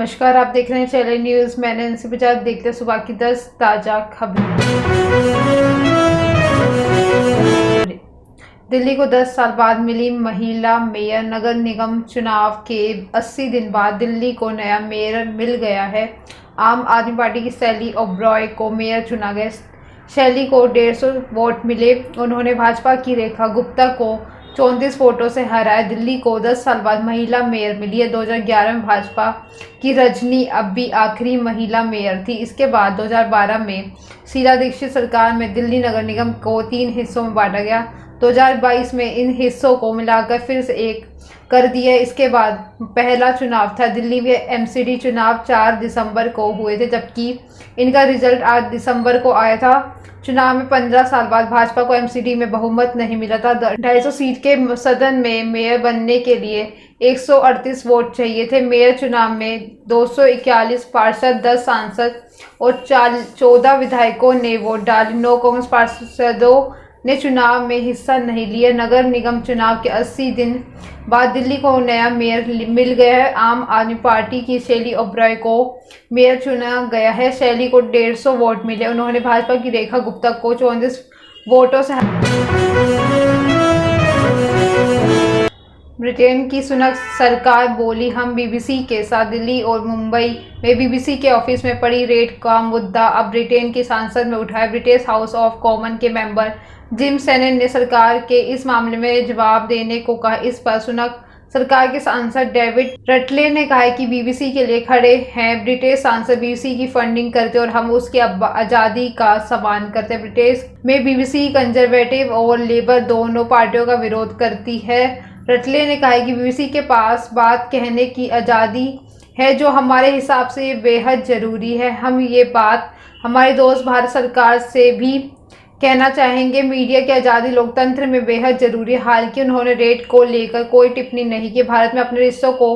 नमस्कार, आप देख रहे हैं चैनल न्यूज़। मैंने इनसे बजाय देखते सुबह की 10 ताज़ा खबरें। दिल्ली को 10 साल बाद मिली महिला मेयर। नगर निगम चुनाव के 80 दिन बाद दिल्ली को नया मेयर मिल गया है। आम आदमी पार्टी की शैली ओबरॉय को मेयर चुना गया। शैली को 150 वोट मिले। उन्होंने भाजपा की रेखा गुप्ता को 34 वोटों से हराया। दिल्ली को 10 साल बाद महिला मेयर मिली है। 2011 में भाजपा की रजनी अब भी आखिरी महिला मेयर थी। इसके बाद 2012 में शीला दीक्षित सरकार में दिल्ली नगर निगम को 3 हिस्सों में बांटा गया। 2022 में इन हिस्सों को मिलाकर फिर से एक कर दिया। इसके बाद पहला चुनाव था। दिल्ली में एमसीडी चुनाव 4 दिसंबर को हुए थे, जबकि इनका रिजल्ट 8 दिसंबर को आया था। चुनाव में 15 साल बाद भाजपा को एमसीडी में बहुमत नहीं मिला था। 250 सीट के सदन में मेयर बनने के लिए 138 वोट चाहिए थे। मेयर चुनाव में 241 पार्षद, 10 सांसद और 14 विधायकों ने वोट डाले। 9 कांग्रेस पार्षदों ने चुनाव में हिस्सा नहीं लिया। नगर निगम चुनाव के 80 दिन बाद दिल्ली को नया मेयर मिल गया है। आम आदमी पार्टी की शैली ओबरॉय को मेयर चुना गया है। शैली को 150 वोट मिले। उन्होंने भाजपा की रेखा गुप्ता को 34 वोटों से। ब्रिटेन की सुनक सरकार बोली, हम बीबीसी के साथ। दिल्ली और मुंबई में बीबीसी के ऑफिस में पड़ी रेड का मुद्दा अब ब्रिटेन की संसद में उठाया। ब्रिटिश हाउस ऑफ कॉमन के मेंबर जिम सेनेन ने सरकार के इस मामले में जवाब देने को कहा। इस पर सुनक सरकार के सांसद डेविड रटले ने कहा कि बीबीसी के लिए खड़े हैं। ब्रिटिश सांसद बीबीसी की फंडिंग करते और हम उसकी आज़ादी का सम्मान करते। ब्रिटिश में बीबीसी कंजर्वेटिव और लेबर दोनों पार्टियों का विरोध करती है। रटले ने कहा कि बीबीसी के पास बात कहने की आज़ादी है, जो हमारे हिसाब से बेहद ज़रूरी है। हम ये बात हमारे दोस्त भारत सरकार से भी कहना चाहेंगे। मीडिया की आज़ादी लोकतंत्र में बेहद ज़रूरी है। हालांकि उन्होंने रेड को लेकर कोई टिप्पणी नहीं की। भारत में अपने रिश्तों को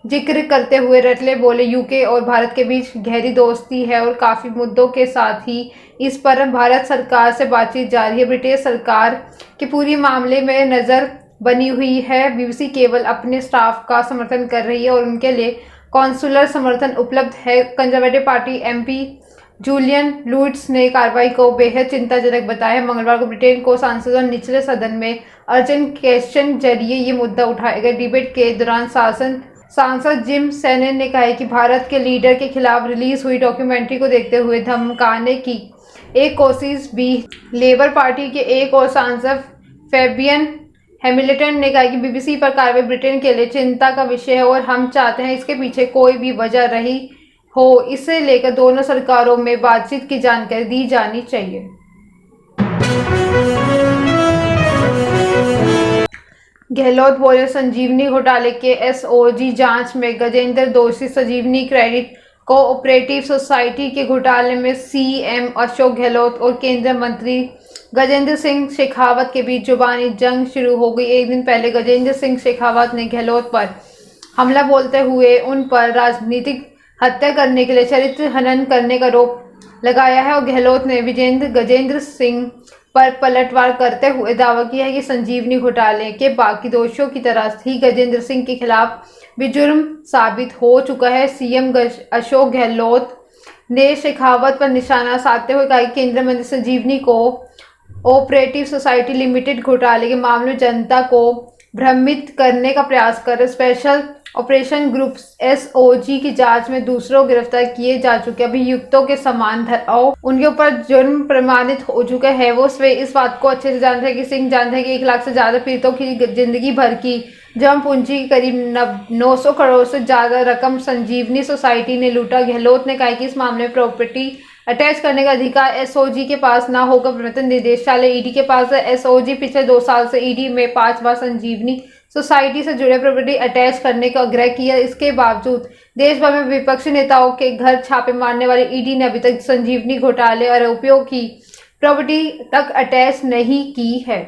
जिक्र करते हुए रटले बोले, यूके और भारत के बीच गहरी दोस्ती है और काफ़ी मुद्दों के साथ ही इस पर भारत सरकार से बातचीत जारी है। ब्रिटिश सरकार के पूरी मामले में नज़र बनी हुई है। बीबीसी केवल अपने स्टाफ का समर्थन कर रही है और उनके लिए कॉन्सुलर समर्थन उपलब्ध है। कंजर्वेटिव पार्टी एमपी जूलियन लुइट्स ने कार्रवाई को बेहद चिंताजनक बताया। मंगलवार को ब्रिटेन को सांसदों ने निचले सदन में अर्जेंट क्वेश्चन जरिए ये मुद्दा उठाया गया। डिबेट के दौरान सांसद जिम सेनेन ने कहा कि भारत के लीडर के खिलाफ रिलीज हुई डॉक्यूमेंट्री को देखते हुए धमकाने की एक कोशिश भी। लेबर पार्टी के एक और सांसद फेबियन हैमिल्टन ने कहा कि बीबीसी पर कार्रवाई ब्रिटेन के लिए चिंता का विषय है और हम चाहते हैं इसके पीछे कोई भी वजह रही हो, इसे लेकर दोनों सरकारों में बातचीत की जानकारी दी जानी चाहिए। गहलोत बोले, संजीवनी घोटाले के एसओजी जांच में गजेंद्र दोषी। संजीवनी क्रेडिट कोऑपरेटिव सोसाइटी के घोटाले में सीएम अशोक गहलोत और केंद्रीय मंत्री गजेंद्र सिंह शेखावत के बीच जुबानी जंग शुरू हो गई। एक दिन पहले गजेंद्र सिंह शेखावत ने गहलोत पर हमला बोलते हुए उन पर राजनीतिक हत्या करने के लिए चरित्र हनन करने का आरोप लगाया है और गहलोत ने गजेंद्र सिंह पर पलटवार करते हुए दावा किया है कि संजीवनी घोटाले के बाकी दोषियों की तरह ही गजेंद्र सिंह के खिलाफ भी जुर्म साबित हो चुका है। सीएम अशोक गहलोत ने शेखावत पर निशाना साधते हुए कहा कि केंद्रीय मंत्री संजीवनी को ऑपरेटिव सोसाइटी लिमिटेड घोटाले के मामले में जनता को भ्रमित करने का प्रयास कर स्पेशल ऑपरेशन ग्रुप एसओजी की जांच में दूसरों गिरफ्तार किए जा चुके अभियुक्तों के समान धराव उनके ऊपर जुर्म प्रमाणित हो चुका है। वो इस बात को अच्छे से जानते हैं कि सिंह जानते हैं कि 1 लाख से ज़्यादा पीड़ितों की जिंदगी भर की जमा पूंजी की करीब 900 करोड़ से ज़्यादा रकम संजीवनी सोसाइटी ने लूटा। गहलोत ने कहा कि इस मामले में प्रॉपर्टी अटैच करने का अधिकार एसओजी के पास ना होगा। प्रवर्तन निदेशालय ईडी के पास है। एसओजी पिछले 2 साल से ईडी में 5 बार संजीवनी सोसाइटी से जुड़े प्रॉपर्टी अटैच करने का आग्रह किया। इसके बावजूद देश भर में विपक्षी नेताओं के घर छापे मारने वाले ईडी ने अभी तक संजीवनी घोटाले आरोपियों की प्रॉपर्टी तक अटैच नहीं की है।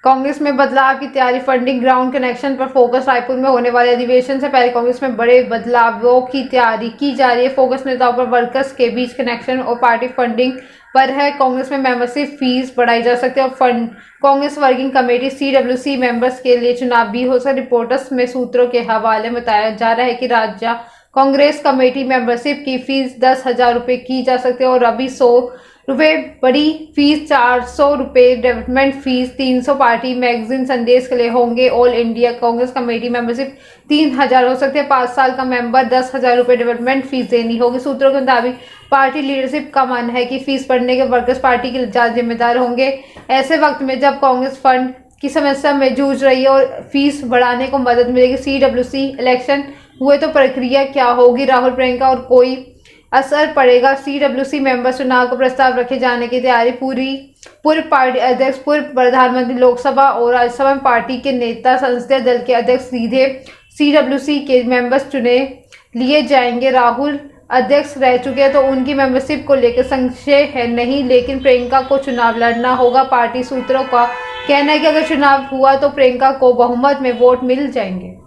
कांग्रेस में बदलाव की तैयारी, फंडिंग, ग्राउंड कनेक्शन पर फोकस। रायपुर में होने वाले अधिवेशन से पहले कांग्रेस में बड़े बदलावों की तैयारी की जा रही है। फोकस नेताओं पर वर्कर्स के बीच कनेक्शन और पार्टी फंडिंग पर है। कांग्रेस में मेंबरशिप फीस बढ़ाई जा सकती है और fund Congress working committee CWC members के लिए चुनाव भी हो सकता। रिपोर्टर्स में सूत्रों के हवाले में बताया जा रहा है कि राज्य कांग्रेस कमेटी मेंबरशिप की फीस 10,000 रुपये की जा सकती है और अभी 100 रुपये बड़ी फीस, 400 रुपये डेवलपमेंट फीस, 300 पार्टी मैगजीन संदेश के लिए होंगे। All India Congress committee membership 3,000 हो सकती है। 5 साल का मेंबर 10,000 रुपये डेवलपमेंट फीस देनी होगी। सूत्रों के मुताबिक पार्टी लीडरशिप का मन है कि फीस बढ़ने के वर्कर्स पार्टी के ज्यादा जिम्मेदार होंगे। ऐसे वक्त में जब कांग्रेस फंड की समस्या में जूझ रही है और फीस बढ़ाने को मदद मिलेगी। CWC इलेक्शन हुए तो प्रक्रिया क्या होगी? राहुल प्रियंका और कोई असर पड़ेगा? CWC मेंबर चुनाव को प्रस्ताव रखे जाने की तैयारी पूरी। पूर्व पार्टी अध्यक्ष, पूर्व प्रधानमंत्री, लोकसभा और राज्यसभा में पार्टी के नेता, संसदीय दल के अध्यक्ष सीधे CWC के मेंबर्स चुने लिए जाएंगे। राहुल अध्यक्ष रह चुके हैं तो उनकी मेंबरशिप को लेकर संशय है नहीं, लेकिन प्रियंका को चुनाव लड़ना होगा। पार्टी सूत्रों का कहना है कि अगर चुनाव हुआ तो प्रियंका को बहुमत में वोट मिल जाएंगे।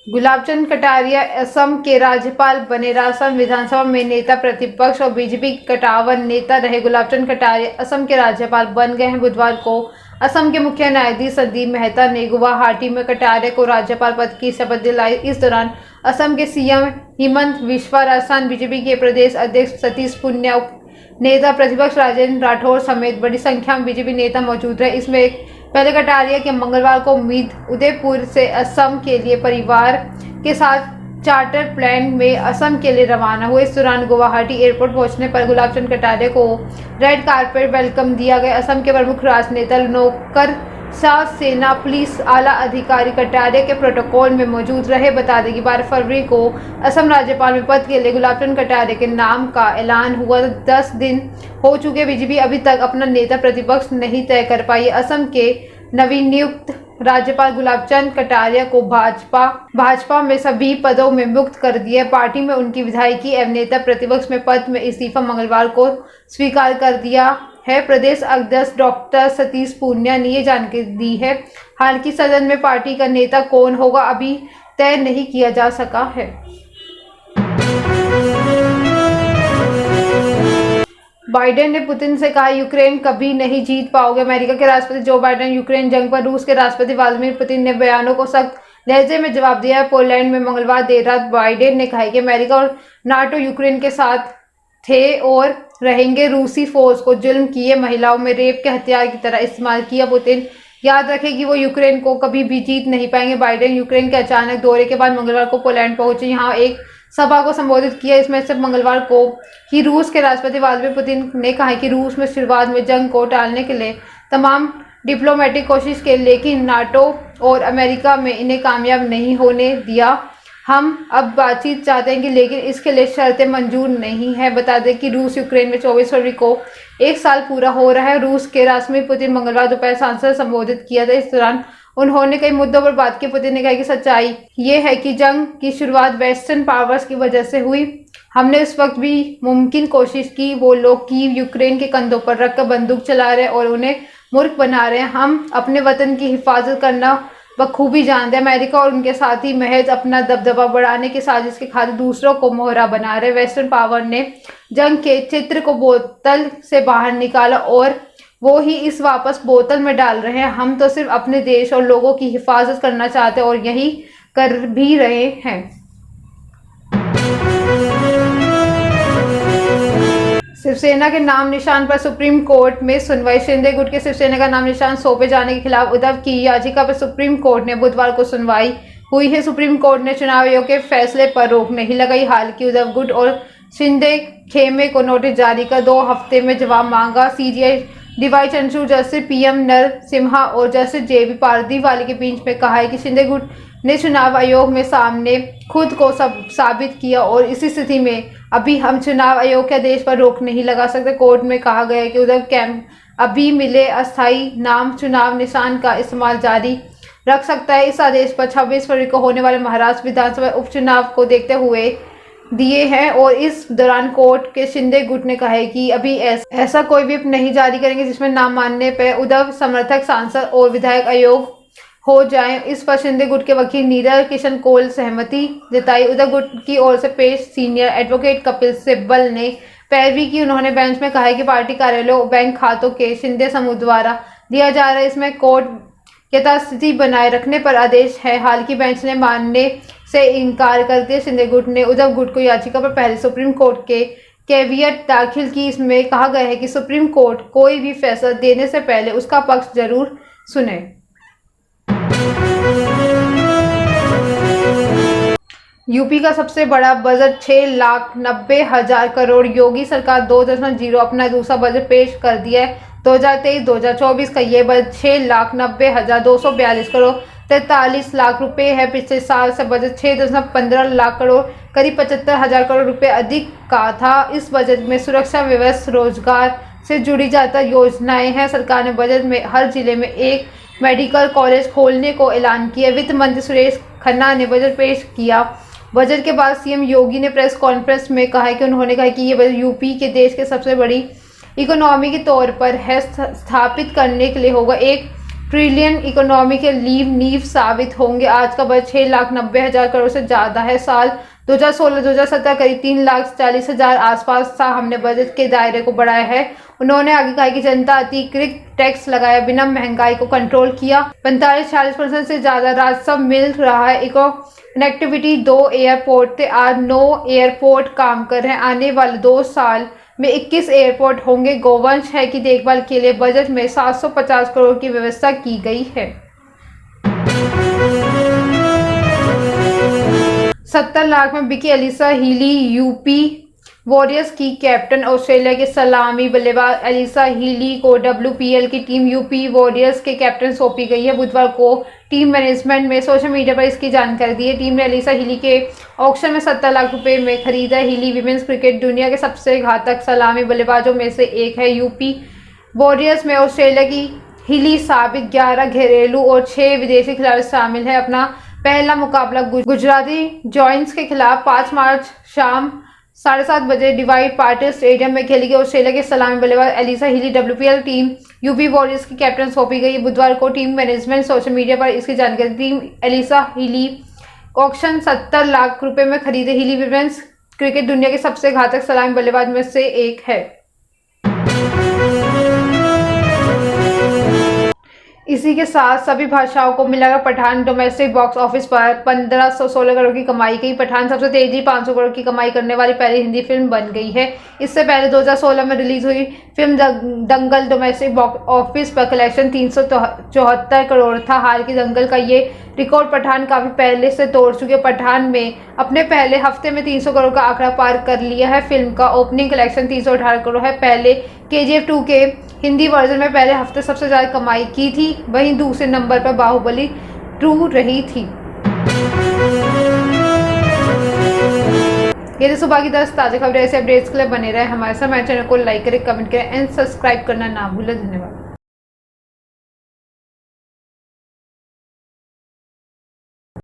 गुलाबचंद कटारिया असम के राज्यपाल बने। राजस्थान विधानसभा में नेता प्रतिपक्ष और बीजेपी कटावन नेता रहे गुलाबचंद कटारिया असम के राज्यपाल बन गए हैं। बुधवार को असम के मुख्य न्यायाधीश संदीप मेहता ने गुवाहाटी में कटारिया को राज्यपाल पद की शपथ दिलाई। इस दौरान असम के CM हिमंत बिस्वा, राजस्थान बीजेपी के प्रदेश अध्यक्ष सतीश पुनिया, नेता प्रतिपक्ष राजेंद्र राठौर समेत बड़ी संख्या में बीजेपी नेता मौजूद रहे। इसमें पहले कटारिया के मंगलवार को उदयपुर से असम के लिए परिवार के साथ चार्टर प्लेन में असम के लिए रवाना हुए। इस दौरान गुवाहाटी एयरपोर्ट पहुंचने पर गुलाबचंद कटारिया को रेड कारपेट वेलकम दिया गया। असम के प्रमुख राजनेता, नौकर साथ सेना, पुलिस, आला अधिकारी कटारिया के प्रोटोकॉल में मौजूद रहे। बता दें कि 12 फरवरी को असम राज्यपाल में पद के लिए गुलाबचंद कटारिया के नाम का ऐलान हुआ। 10 दिन हो चुके, बीजेपी अभी तक अपना नेता प्रतिपक्ष नहीं तय कर पाई। असम के नवनियुक्त राज्यपाल गुलाबचंद कटारिया को भाजपा में सभी पदों में मुक्त कर दिया। पार्टी में उनकी विधायकी एवं नेता प्रतिपक्ष में पद में इस्तीफा मंगलवार को स्वीकार कर दिया है। प्रदेश अध्यक्ष डॉक्टर सतीश पूनिया ने ये जानकारी दी है। हालांकि सदन में पार्टी का नेता कौन होगा अभी तय नहीं किया जा सका है। बाइडेन ने पुतिन से कहा, यूक्रेन कभी नहीं जीत पाओगे। अमेरिका के राष्ट्रपति जो बाइडेन यूक्रेन जंग पर रूस के राष्ट्रपति व्लादिमीर पुतिन ने बयानों को सख्त लहजे में जवाब दिया है। पोलैंड में मंगलवार देर रात बाइडेन ने कहा कि अमेरिका और नाटो यूक्रेन के साथ थे और रहेंगे। रूसी फोर्स को जुल्म किए, महिलाओं में रेप के हथियार की तरह इस्तेमाल किया। पुतिन याद रखें कि वो यूक्रेन को कभी भी जीत नहीं पाएंगे। बाइडेन यूक्रेन के अचानक दौरे के बाद मंगलवार को पोलैंड पहुंचे, यहाँ एक सभा को संबोधित किया। इसमें से मंगलवार को ही रूस के राष्ट्रपति व्लादिमीर पुतिन ने कहा कि रूस में शुरुआत में जंग को टालने के लिए तमाम डिप्लोमेटिक कोशिश की, लेकिन नाटो और अमेरिका में इन्हें कामयाब नहीं होने दिया। हम अब बातचीत चाहते हैं कि लेकिन इसके लिए शर्तें मंजूर नहीं है। बता दें कि रूस यूक्रेन में 24 फरवरी को 1 साल पूरा हो रहा है। रूस के राष्ट्रपति पुतिन मंगलवार दोपहर सांसद संबोधित किया था। इस दौरान उन्होंने कई मुद्दों पर बात की। पुतिन ने कहा कि सच्चाई ये है कि जंग की शुरुआत वेस्टर्न पावर्स की वजह से हुई। हमने उस वक्त भी मुमकिन कोशिश की। वो लोग कीव यूक्रेन के कंधों पर रखकर बंदूक चला रहे और उन्हें मूर्ख बना रहे हैं। हम अपने वतन की हिफाजत करना बखूबी जानते हैं। अमेरिका और उनके साथी महज अपना दबदबा बढ़ाने की साजिश के खातिर दूसरों को मोहरा बना रहे। वेस्टर्न पावर ने जंग के चित्र को बोतल से बाहर निकाला और वो ही इस वापस बोतल में डाल रहे हैं। हम तो सिर्फ अपने देश और लोगों की हिफाजत करना चाहते हैं और यही कर भी रहे हैं। शिवसेना के नाम निशान पर सुप्रीम कोर्ट में सुनवाई। शिंदे गुट के शिवसेना का नाम निशान सौंपे जाने के खिलाफ उद्धव की याचिका पर सुप्रीम कोर्ट ने बुधवार को सुनवाई हुई है। सुप्रीम कोर्ट ने चुनाव आयोग के फैसले पर रोक नहीं लगाई। हालांकि उद्धव गुट और शिंदे खेमे को नोटिस जारी कर 2 हफ्ते में जवाब मांगा। CJI DY Chandrachud, justice PM Narasimha और जस्टिस JB पारदीवाली के बीच में कहा है कि शिंदे गुट ने चुनाव आयोग में सामने खुद को साबित किया और इसी स्थिति में अभी हम चुनाव आयोग के आदेश पर रोक नहीं लगा सकते। कोर्ट में कहा गया है कि उद्धव कैंप अभी मिले अस्थायी नाम चुनाव निशान का इस्तेमाल जारी रख सकता है। इस आदेश पर 26 फरवरी को होने वाले महाराष्ट्र विधानसभा उपचुनाव को देखते हुए दिए हैं और इस दौरान कोर्ट के शिंदे गुट ने कहा है कि अभी ऐसा कोई व्हिप नहीं जारी करेंगे जिसमें नाम मानने पर उद्धव समर्थक सांसद और विधायक अयोग्य हो जाएं। इस पर शिंदे गुट के वकील नीरज किशन कोल सहमति जताई। उद्धव गुट की ओर से पेश सीनियर एडवोकेट कपिल सिब्बल ने पैरवी की। उन्होंने बेंच में कहा है कि पार्टी कार्यालयों और बैंक खातों के शिंदे समूह द्वारा दिया जा रहा है, इसमें कोर्ट यथास्थिति बनाए रखने पर आदेश है। हालांकि बेंच ने मानने से इनकार कर दिया। शिंदे गुट ने उद्धव गुट को याचिका पर पहले सुप्रीम कोर्ट के कैवियट दाखिल की। इसमें कहा गया है कि सुप्रीम कोर्ट कोई भी फैसला देने से पहले उसका पक्ष जरूर सुने। यूपी का सबसे बड़ा बजट 6,90,000 करोड़। योगी सरकार 2.0 अपना दूसरा बजट पेश कर दिया है। 2023-2024 का ये बजट 6,90,242 करोड़ 43 लाख रुपए है। पिछले साल से बजट 6.15 लाख करोड़ करीब 75,000 करोड़ रुपए अधिक का था। इस बजट में सुरक्षा व्यवस्था, रोजगार से जुड़ी ज्यादा योजनाएं हैं। सरकार ने बजट में हर जिले में एक मेडिकल कॉलेज खोलने को ऐलान किया। वित्त मंत्री सुरेश खन्ना ने बजट पेश किया। बजट के बाद सीएम योगी ने प्रेस कॉन्फ्रेंस में कहा कि उन्होंने कहा कि ये बजट यूपी के देश के सबसे बड़ी इकोनॉमी के तौर पर है स्थापित करने के लिए होगा। 1 ट्रिलियन इकोनॉमी के नींव साबित होंगे। आज का बजट 6,90,000 करोड़ से ज़्यादा है। साल 2016-2017 करीब 3,40,000 आसपास था। हमने बजट के दायरे को बढ़ाया है। उन्होंने आगे कहा कि जनता अतिरिक्त टैक्स लगाया बिना महंगाई को कंट्रोल किया। 45-40% से ज़्यादा राजस्व मिल रहा है। इको कनेक्टिविटी 2 एयरपोर्ट थे, आज 9 एयरपोर्ट काम कर रहे हैं। आने वाले 2 साल में 21 एयरपोर्ट होंगे। गोवंश है कि देखभाल के लिए बजट में 750 करोड़ की व्यवस्था की गई है। 70 लाख में बिकी एलिसा हीली यूपी वॉरियर्स की कैप्टन। ऑस्ट्रेलिया के सलामी बल्लेबाज एलिसा हीली को WPL की टीम यूपी वॉरियर्स के कैप्टन सौंपी गई है। बुधवार को टीम मैनेजमेंट में सोशल मीडिया पर इसकी जानकारी दी है। टीम ने एलिसा हीली के ऑक्शन में 70 लाख रुपए में खरीदा। हीली विमेंस क्रिकेट दुनिया के सबसे घातक सलामी बल्लेबाजों में से एक है। यूपी वॉरियर्स में ऑस्ट्रेलिया की हीली साबित 11 घरेलू और 6 विदेशी खिलाड़ी शामिल है। अपना पहला मुकाबला गुजराती जॉइंट्स के खिलाफ 5 मार्च शाम 7:30 बजे डिवाइड पार्टी स्टेडियम में खेली गई। ऑस्ट्रेलिया के सलामी बल्लेबाज Alyssa Healy WPL team UP warriors की कैप्टन सौंपी गई। बुधवार को टीम मैनेजमेंट सोशल मीडिया पर इसकी जानकारी दी। एलिसा हीली ऑक्शन 70 लाख रुपए में खरीदे। हीली विमेंस क्रिकेट दुनिया के सबसे घातक सलामी बल्लेबाज में से एक है। इसी के साथ सभी भाषाओं को मिलाकर पठान डोमेस्टिक बॉक्स ऑफिस पर 1516 करोड़ की कमाई की। पठान सबसे तेजी 500 करोड़ की कमाई करने वाली पहली हिंदी फिल्म बन गई है। इससे पहले 2016 में रिलीज हुई फिल्म दंगल डोमेस्टिक बॉक्स ऑफिस पर कलेक्शन 374 करोड़ था। हाल की दंगल का ये रिकॉर्ड पठान काफी पहले से तोड़ चुके। पठान में अपने पहले हफ्ते में 300 करोड़ का आंकड़ा पार कर लिया है। फिल्म का ओपनिंग कलेक्शन 318 करोड़ है। पहले KGF 2 के हिंदी वर्जन में पहले हफ्ते सबसे ज्यादा कमाई की थी। वहीं दूसरे नंबर पर बाहुबली 2 रही थी। ये तो सुबह की 10 ताजा खबरें। ऐसे अपडेट्स के लिए बने रहे हमारे साथ। हमारे चैनल को लाइक करें, कमेंट करें एंड सब्सक्राइब करना ना भूलें। धन्यवाद।